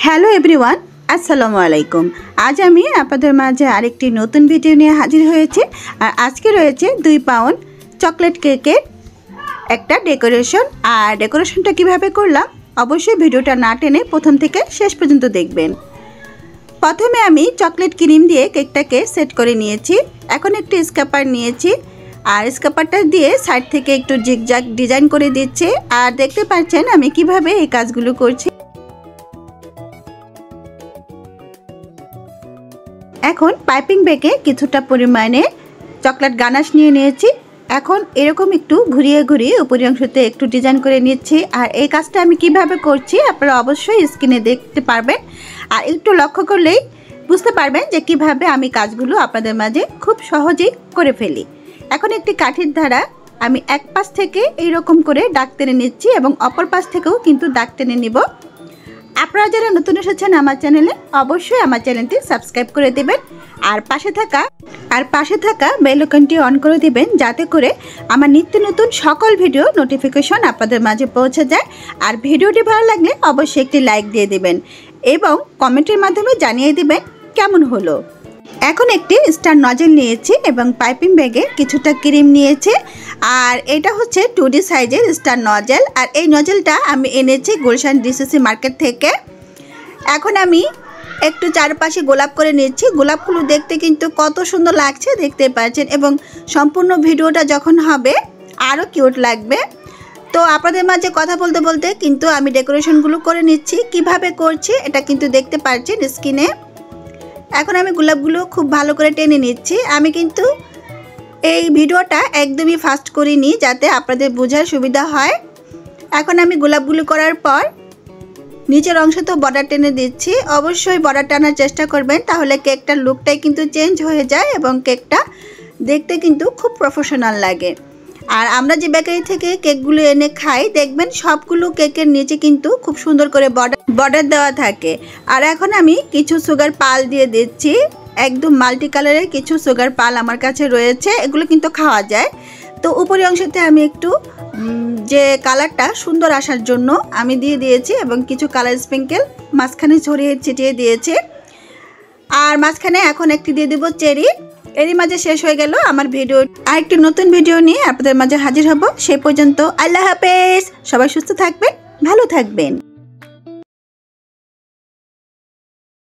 Hello everyone, আসসালামু আলাইকুম। আজ আমি আপনাদের মাঝে আরেকটি নতুন ভিডিও নিয়ে হাজির হয়েছি। আর আজকে রয়েছে 2 পাউন্ড চকলেট কেকের একটা ডেকোরেশন। আর ডেকোরেশনটা কিভাবে করলাম অবশ্যই ভিডিওটা না টেনে প্রথম থেকে শেষ পর্যন্ত দেখবেন। প্রথমে আমি চকলেট ক্রিম দিয়ে কেকটাকে সেট করে নিয়েছি। এখন একটু স্ক্র্যাপার নিয়েছি আর স্ক্র্যাপারটা দিয়ে সাইড থেকে একটু জিগজ্যাগ ডিজাইন করে দিচ্ছি। আর দেখতে পাচ্ছেন আমি কিভাবে এই কাজগুলো করছি। এখন পাইপিং ব্যাগে কিছুটা পরিমাণে চকলেট গানাশ নিয়ে নিয়েছি। এখন এরকম একটু ঘুরিয়ে ঘুরিয়ে উপরি অংশতে একটু ডিজাইন করে নিচ্ছি। আর এই কাজটা আমি কিভাবে করছি আপনারা অবশ্যই স্ক্রিনে দেখতে পারবেন। আর একটু লক্ষ্য করলেই বুঝতে পারবেন যে কিভাবে আমি কাজগুলো আপনাদের মাঝে খুব সহজেই করে ফেলি। এখন একটি কাঠির দ্বারা আমি এক পাশ থেকে এইরকম করে দাগ টেনে নিচ্ছি এবং অপর পাশ থেকেও কিন্তু দাগ টেনে নিব। আপনারা যারা নতুন এসেছেন আমার চ্যানেলে অবশ্যই আমার চ্যানেলটি সাবস্ক্রাইব করে দেবেন আর পাশে থাকা বেল আইকনটি অন করে দিবেন, যাতে করে আমার নিত্য নতুন সকল ভিডিও নোটিফিকেশন আপনাদের মাঝে পৌঁছে যায়। আর ভিডিওটি ভালো লাগলে অবশ্যই একটি লাইক দিয়ে দিবেন এবং কমেন্টের মাধ্যমে জানিয়ে দিবেন কেমন হলো। এখন একটি স্টার নজেল নিয়েছি এবং পাইপিং ব্যাগে কিছুটা ক্রিম নিয়েছি। আর এটা হচ্ছে 2D সাইজের স্টার নজেল। আর এই নজেলটা আমি এনেছি গুলশান ডিসিসি মার্কেট থেকে। এখন আমি একটু চারপাশে গোলাপ করে নিচ্ছি। গোলাপগুলো দেখতে কিন্তু কত সুন্দর লাগছে দেখতে পাচ্ছেন, এবং সম্পূর্ণ ভিডিওটা যখন হবে আরও কিউট লাগবে। তো আপনাদের মাঝে কথা বলতে বলতে কিন্তু আমি ডেকোরেশনগুলো করে নিচ্ছি। কিভাবে করছি এটা কিন্তু দেখতে পাচ্ছেন স্ক্রিনে। এখন আমি গোলাপগুলো খুব ভালো করে টেনে নিচ্ছি। আমি কিন্তু এই ভিডিওটা একদমই ফাস্ট করিনি যাতে আপনাদের বোঝার সুবিধা হয়। এখন আমি গোলাপগুলো করার পর নিচের অংশে তো বর্ডার টেনে দিচ্ছি। অবশ্যই বর্ডার টানার চেষ্টা করবেন, তাহলে কেকটার লুকটাই কিন্তু চেঞ্জ হয়ে যায় এবং কেকটা দেখতে কিন্তু খুব প্রফেশনাল লাগে। আর আমরা যে বেকারি থেকে কেকগুলো এনে খাই দেখবেন সবগুলো কেকের নিচে কিন্তু খুব সুন্দর করে বর্ডার দেওয়া থাকে। আর এখন আমি কিছু সুগার পাল দিয়ে দিচ্ছি। একদম মাল্টি কালারের কিছু সুগার পাল আমার কাছে রয়েছে, এগুলো কিন্তু খাওয়া যায়। তো উপরি অংশতে আমি একটু যে কালারটা সুন্দর আসার জন্য আমি দিয়ে দিয়েছি এবং কিছু কালার স্প্রিঙ্কেল মাঝখানে ছড়িয়ে ছিটিয়ে দিয়েছি। আর মাঝখানে এখন একটি দিয়ে দেবো চেরি। এরই মাঝে শেষ হয়ে গেল আমার ভিডিও। আর একটি নতুন ভিডিও নিয়ে আপনাদের মাঝে হাজির হব। সেই পর্যন্ত আল্লাহ হাফেজ। সবাই সুস্থ থাকবেন, ভালো থাকবেন।